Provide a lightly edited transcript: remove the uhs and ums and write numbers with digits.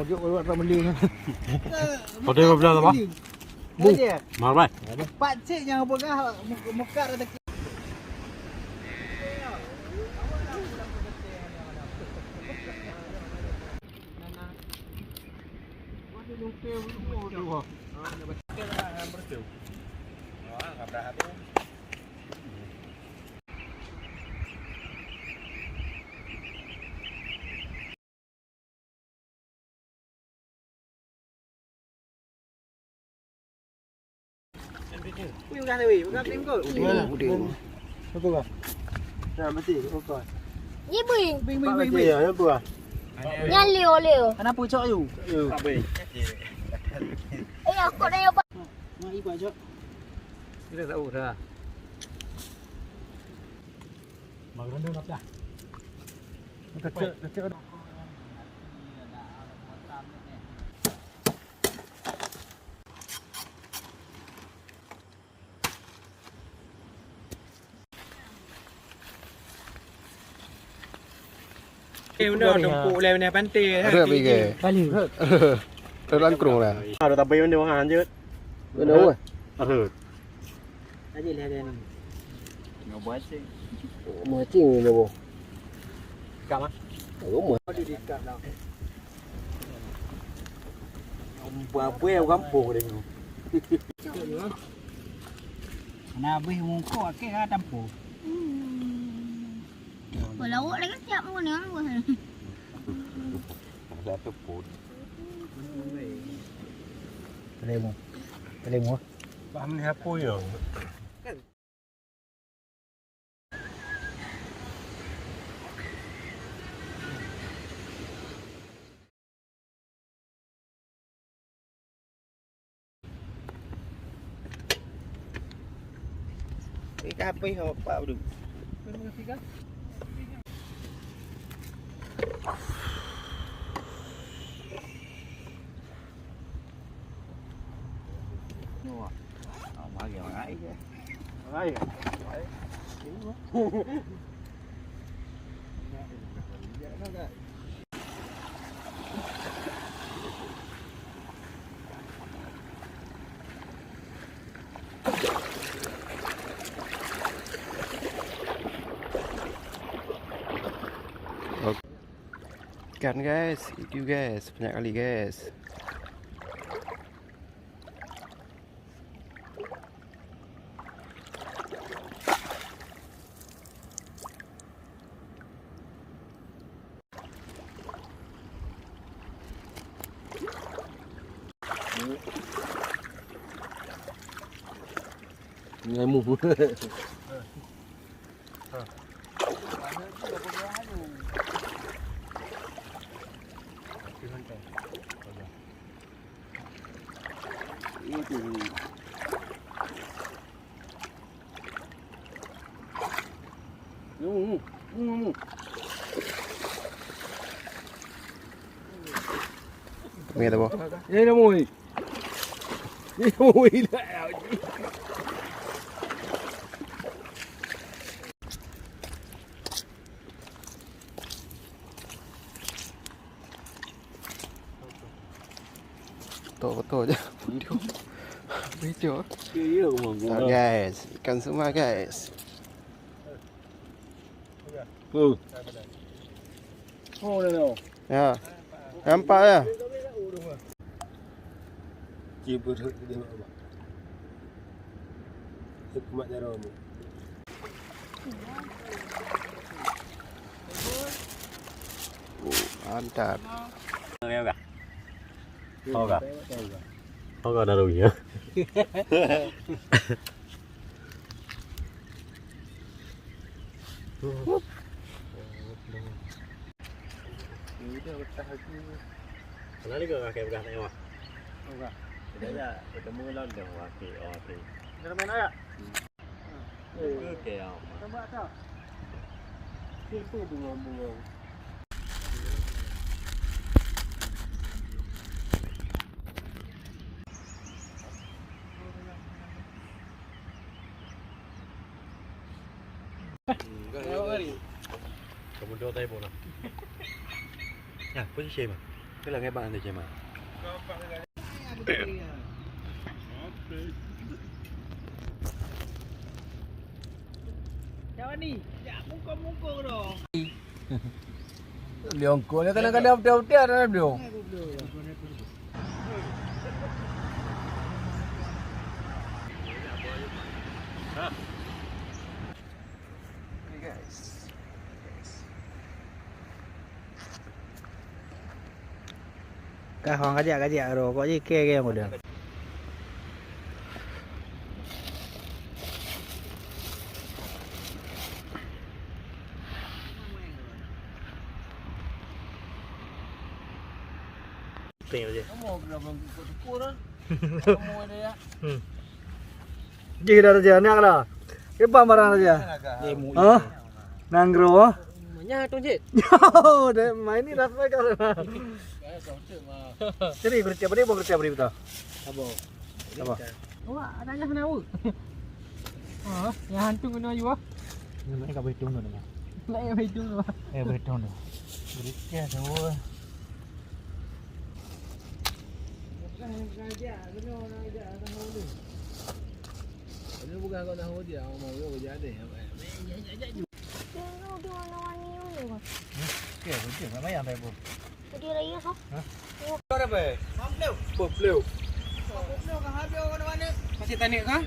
Dia orang tak beli. Kau tengok belah apa? Bu. Mahal baik. Pak cik yang apa kah mekar ada. Wih, bukan wih, bukan tim kau. Apa kah? Dah mesti okey. Ni bing. Bing. Ya, apa ah? Yang leo. Kenapa cok you? Tak baik. Aku dah apa? Mak ibu cok. Kita tahu dah. Makan dah tak dah. Kecil. Udah tempuk lah benda pantai. Ada apa ke? Balik. Terlangkrung lah. Ada tak baik benda makan je. Benda apa? Ada. Aje lah dia ni. Ngobat sih. Macing ni boh. Kak mah. Rumah. Di dekat lah. Apa yang kampung dia ni? Nah, bih mungko akeh ka tampo. Lawak lagi siap pun ni aku. Ada teput. Lemo. Paham ni apa ya? Apa yang apa tu? Ikan guys, itu guys, banyak kali guys. Ngemu. Nghe được không? Đây là mùi. Đây là mùi lại. Betul je. Video. Guys, ikan semua guys. Oh, no. Ya. Nampak ya? Cipu dia apa? Hikmat jarum. Mantap. Leo kah? Tahu kah? Tahu kah dah rugi ya? Mana ni kau kakek bekas tengok? Enggak. Dia ketemu lah dia wakil orang. Dah main ayat. Okey ah. Tambah tak? Siapa bunga-bunga? Kamu dua tay pun lah. Ya, pun siapa? Cái là ngay bạn thì chị mà. Jangan ni. Ya, muka dah. Leong ko ni kadang-kadang hotel ada leong. Okay guys. Cái hòn cái rồi có gì kia một đường. Tiền gì? Gì đó giờ nè là cái ba marang aja. Hah? Nanggro. Nya tu je. Yo, deh main ini rasanya kan. Jadi kerja beri betul. Apa? Awak ada yang kenapa? Yang hantu kena you ah. Ini kau betul tu ni. Lai yang hitung tu. Betul tu. Kerja tu. Ini bukan kau tahu dia, orang mau kau jadi. Tengok dia warna-warni dulu. Kerja mana yang baik pun. Dia raya sok. Ada apa? Mampu. Mampu. Masih tanya kah?